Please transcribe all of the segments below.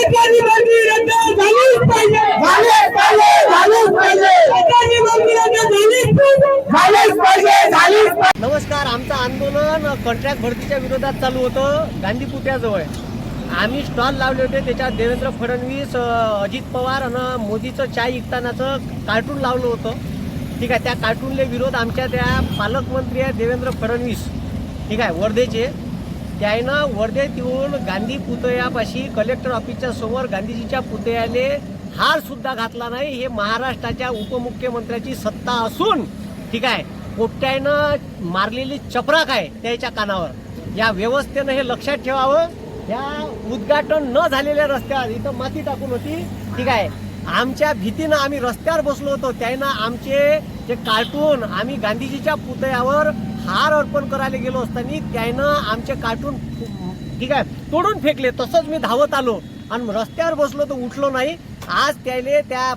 सरकारी भरती रद्द झालीच पाहिजे, झालीच पाहिजे, झालीच पाहिजे. सरकारी भरती रद्द झालीच पाहिजे, झालीच पाहिजे, झालीच पाहिजे. नमस्कार. आमचं आंदोलन कॉन्ट्रॅक्ट भरतीच्या विरोधात चालू होतं गांधी पुतळ्याजवळ. आम्ही स्टॉल लावले होते, त्याच्यात देवेंद्र फडणवीस, अजित पवार आणि मोदीचं चाय विकतानाचं कार्टून लावलं होतं. ठीक आहे. त्या कार्टूनले विरोध आमच्या त्या पालकमंत्री आहे देवेंद्र फडणवीस, ठीक आहे, वर्धेचे. त्यानं वर्धेत येऊन गांधी पुतळ्यापाशी कलेक्टर ऑफिसच्या समोर गांधीजीच्या पुतळ्याले हार सुद्धा घातला नाही. हे महाराष्ट्राच्या उपमुख्यमंत्र्याची सत्ता असून, ठीक आहे, पोपट्यानं मारलेली चपराक आहे त्याच्या कानावर. या व्यवस्थेनं हे लक्षात ठेवावं. या उद्घाटन न झालेल्या रस्त्यावर इथं माती टाकून होती, ठीक आहे. आमच्या भीतीनं आम्ही रस्त्यावर बसलो होतो. त्यानं आमचे जे कार्टून, आम्ही गांधीजीच्या पुतळ्यावर हार अर्पण करायला गेलो असताना त्यानं आमचे कार्टून, ठीक आहे, तोडून फेकले. तसंच मी धावत आलो आणि रस्त्यावर बसलो तर उठलो नाही. आज त्याले त्या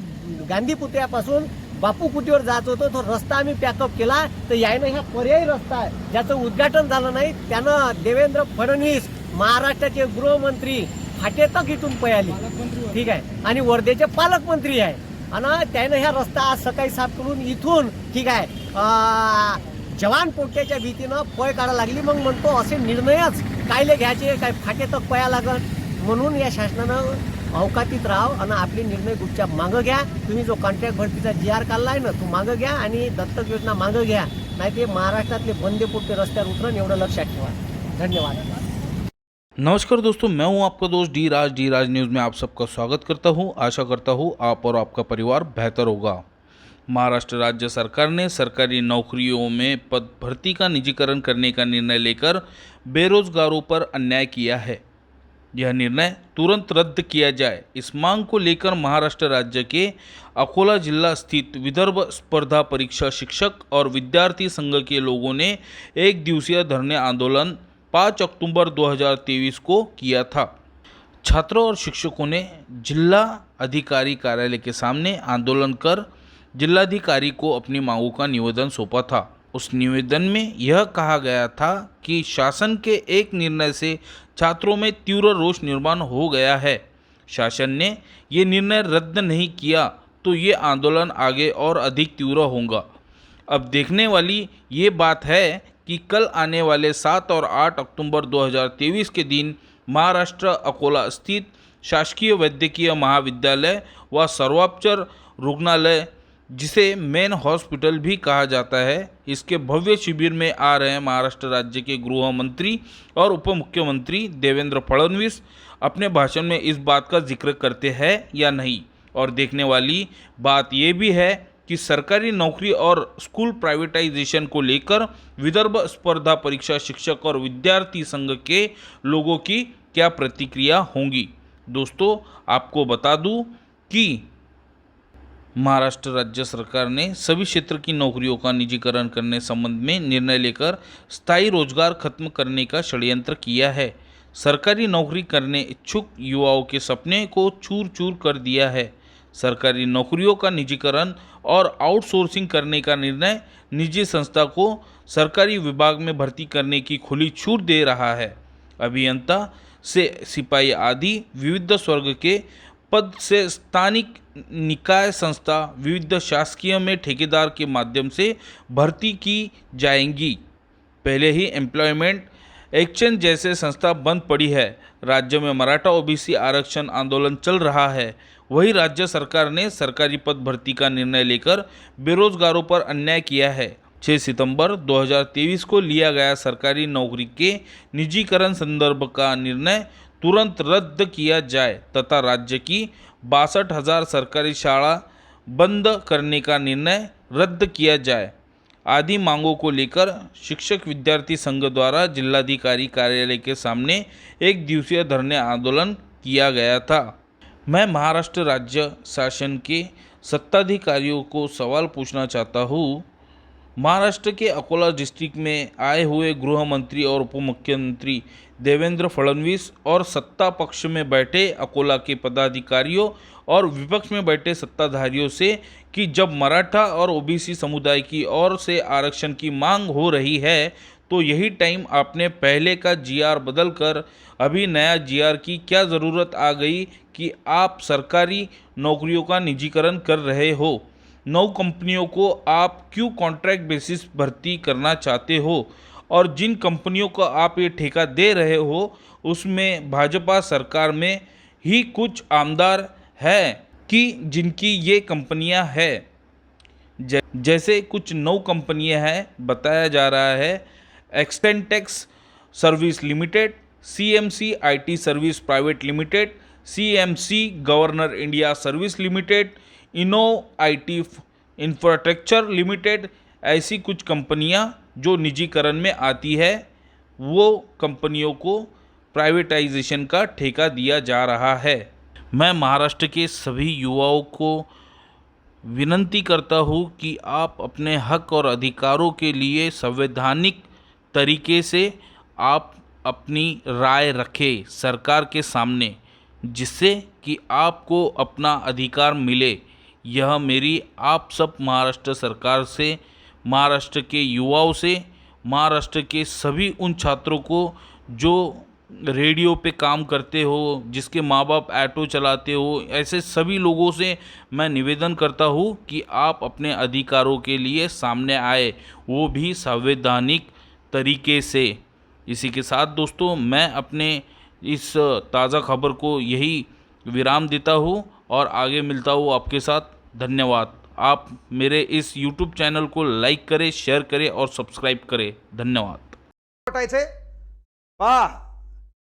गांधी पुतळ्यापासून बापू कुटीवर जात होतो, तो रस्ता आम्ही पॅकअप केला. तर यायनं ह्या पर्यायी रस्ता आहे ज्याचं उद्घाटन झालं नाही. त्यानं देवेंद्र फडणवीस महाराष्ट्राचे गृहमंत्री फाटे तक इथून पळाली, ठीक आहे, आणि वर्धेचे पालकमंत्री आहे. आणि त्यानं ह्या रस्ता आज सकाळी साफ करून इथून, ठीक आहे, जवान पोट्याच्या भीतीनं पळ काढायला लागली. मग म्हणतो असे निर्णयच कायले घ्यायचे, काय फाटे तक पळा लागल. म्हणून या शासनानं अवकातीत राहाव आणि आपले निर्णय गुपचाप मागं घ्या. तुम्ही जो कॉन्ट्रॅक्ट भरतीचा GR काढला आहे ना, तो मागं घ्या आणि दत्तक योजना मागं घ्या. नाही ते महाराष्ट्रातले बंदे पोट्टे रस्त्यावर उतरण, एवढं लक्षात ठेवा. धन्यवाद. नमस्कार दोस्तों, मैं हूं आपका दोस्त डी राज न्यूज़ में आप सबका स्वागत करता हूं। आशा करता हूं आप और आपका परिवार बेहतर होगा। महाराष्ट्र राज्य सरकार ने सरकारी नौकरियों में पद भर्ती का निजीकरण करने का निर्णय लेकर बेरोजगारों पर अन्याय किया है। यह निर्णय तुरंत रद्द किया जाए, इस मांग को लेकर महाराष्ट्र राज्य के अकोला जिला स्थित विदर्भ स्पर्धा परीक्षा शिक्षक और विद्यार्थी संघ के लोगों ने एक दिवसीय धरने आंदोलन 5 अक्टूबर 2023 को किया था। छात्रों और शिक्षकों ने जिला अधिकारी कार्यालय के सामने आंदोलन कर जिलाधिकारी को अपनी मांगों का निवेदन सौंपा था। उस निवेदन में यह कहा गया था कि शासन के एक निर्णय से छात्रों में तीव्र रोष निर्माण हो गया है। शासन ने ये निर्णय रद्द नहीं किया तो ये आंदोलन आगे और अधिक तीव्र होगा। अब देखने वाली ये बात है कि कल आने वाले 7 और 8 अक्टूबर 2023 के दिन महाराष्ट्र अकोला स्थित शासकीय वैद्यकीय महाविद्यालय व सर्वोपचार रुग्णालय, जिसे मेन हॉस्पिटल भी कहा जाता है, इसके भव्य शिविर में आ रहे महाराष्ट्र राज्य के गृह मंत्री और उप मुख्यमंत्री देवेंद्र फडणवीस अपने भाषण में इस बात का जिक्र करते हैं या नहीं। और देखने वाली बात ये भी है कि सरकारी नौकरी और स्कूल प्राइवेटाइजेशन को लेकर विदर्भ स्पर्धा परीक्षा शिक्षक और विद्यार्थी संघ के लोगों की क्या प्रतिक्रिया होंगी। दोस्तों, आपको बता दूं कि महाराष्ट्र राज्य सरकार ने सभी क्षेत्र की नौकरियों का निजीकरण करने संबंध में निर्णय लेकर स्थायी रोजगार खत्म करने का षड्यंत्र किया है। सरकारी नौकरी करने इच्छुक युवाओं के सपने को चूर चूर कर दिया है। सरकारी नौकरियों का निजीकरण और आउटसोर्सिंग करने का निर्णय निजी संस्था को सरकारी विभाग में भर्ती करने की खुली छूट दे रहा है। अभियंता से सिपाही आदि विविध स्वर्ग के पद से स्थानिक निकाय संस्था विविध शासकीय में ठेकेदार के माध्यम से भर्ती की जाएंगी। पहले ही एम्प्लॉयमेंट एक्सचेंज जैसे संस्था बंद पड़ी है। राज्य में मराठा OBC आरक्षण आंदोलन चल रहा है। वही राज्य सरकार ने सरकारी पद भर्ती का निर्णय लेकर बेरोजगारों पर अन्याय किया है। 6 सितंबर 2023 को लिया गया सरकारी नौकरी के निजीकरण संदर्भ का निर्णय तुरंत रद्द किया जाए तथा राज्य की 62,000 सरकारी शाला बंद करने का निर्णय रद्द किया जाए आदि मांगों को लेकर शिक्षक विद्यार्थी संघ द्वारा जिलाधिकारी कार्यालय के सामने एक दिवसीय धरने आंदोलन किया गया था। मैं महाराष्ट्र राज्य शासन के सत्ताधिकारियों को सवाल पूछना चाहता हूँ। महाराष्ट्र के अकोला डिस्ट्रिक्ट में आए हुए गृह मंत्री और उप मुख्यमंत्री देवेंद्र फडणवीस और सत्ता पक्ष में बैठे अकोला के पदाधिकारियों और विपक्ष में बैठे सत्ताधारियों से कि जब मराठा और OBC समुदाय की ओर से आरक्षण की मांग हो रही है तो यही टाइम आपने पहले का जीआर बदल कर अभी नया जीआर की क्या ज़रूरत आ गई कि आप सरकारी नौकरियों का निजीकरण कर रहे हो? 9 कंपनियों को आप क्यों कॉन्ट्रैक्ट बेसिस भर्ती करना चाहते हो? और जिन कंपनियों को आप ये ठेका दे रहे हो उसमें भाजपा सरकार में ही कुछ आमदार है कि जिनकी ये कंपनियां हैं। जैसे कुछ 9 कंपनियां हैं, बताया जा रहा है Extentex service limited, CMC IT service private limited, CMC governor India service limited, Inno IT infrastructure limited. ऐसी कुछ कंपनियां जो निजीकरण में आती है, वो कंपनियों को प्राइवेटाइजेशन का ठेका दिया जा रहा है। मैं महाराष्ट्र के सभी युवाओं को विनती करता हूँ कि आप अपने हक और अधिकारों के लिए संवैधानिक तरीके से आप अपनी राय रखें सरकार के सामने, जिससे कि आपको अपना अधिकार मिले। यह मेरी आप सब महाराष्ट्र सरकार से, महाराष्ट्र के युवाओं से, महाराष्ट्र के सभी उन छात्रों को जो रेडियो पे काम करते हो, जिसके माँ बाप ऑटो चलाते हो, ऐसे सभी लोगों से मैं निवेदन करता हूँ कि आप अपने अधिकारों के लिए सामने आए, वो भी संवैधानिक तरीके से। इसी के साथ दोस्तों मैं अपने इस ताज़ा खबर को यही विराम देता हूँ और आगे मिलता हूँ आपके साथ। धन्यवाद। आप मेरे इस YouTube चैनल को लाईक करें, शेअर करें और सबस्क्राईब करें। धन्यवाद। वाटायचे पहा,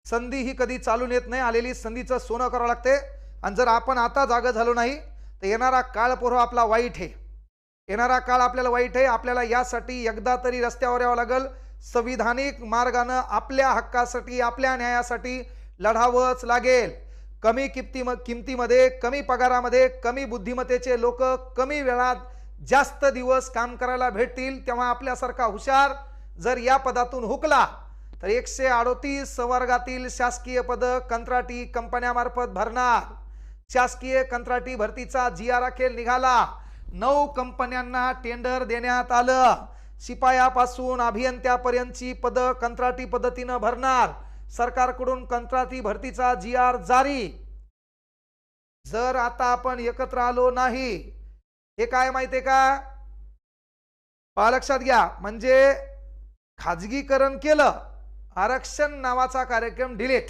संधी ही कधी चालून येत नाही, आलेली संधीचं सोनं करावं लागते। आणि जर आपण आता जागा झालो नाही तर येणारा काळ पोरं आपला वाईट आहे, येणारा काळ आपल्याला वाईट आहे। आपल्याला यासाठी एकदा तरी रस्त्यावर यावं लागेल, संविधानिक मार्गाने आपल्या हक्कासाठी, आपल्या न्यायासाठी लढावंच लागेल। कमी किमतीमध्ये, कमी पगारामध्ये, कमी बुद्धिमत्तेचे लोक कमी वेळात जास्त दिवस काम करायला भेटतील, तेव्हा आपल्यासारखा हुशार जर या पदातून हुकला तर 138 वर्गातील शासकीय पद कंत्राटी कंपन्यांमार्फत भरणार। शासकीय कंत्राटी भरतीचा जीआर अखेर निघाला। 9 कंपन्यांना टेंडर देण्यात आलं। शिपायापासून अभियंत्यापर्यंतची पद कंत्राटी पद्धतीने भरणार। सरकारकडून कंत्राटी भरतीचा जीआर जारी। जर आता आपण एकत्र आलो नाही, हे काय माहितीये का, लक्षात घ्या, म्हणजे खाजगीकरण केलं, आरक्षण नावाचा कार्यक्रम डिलीट,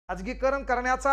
खाजगीकरण करण्याचा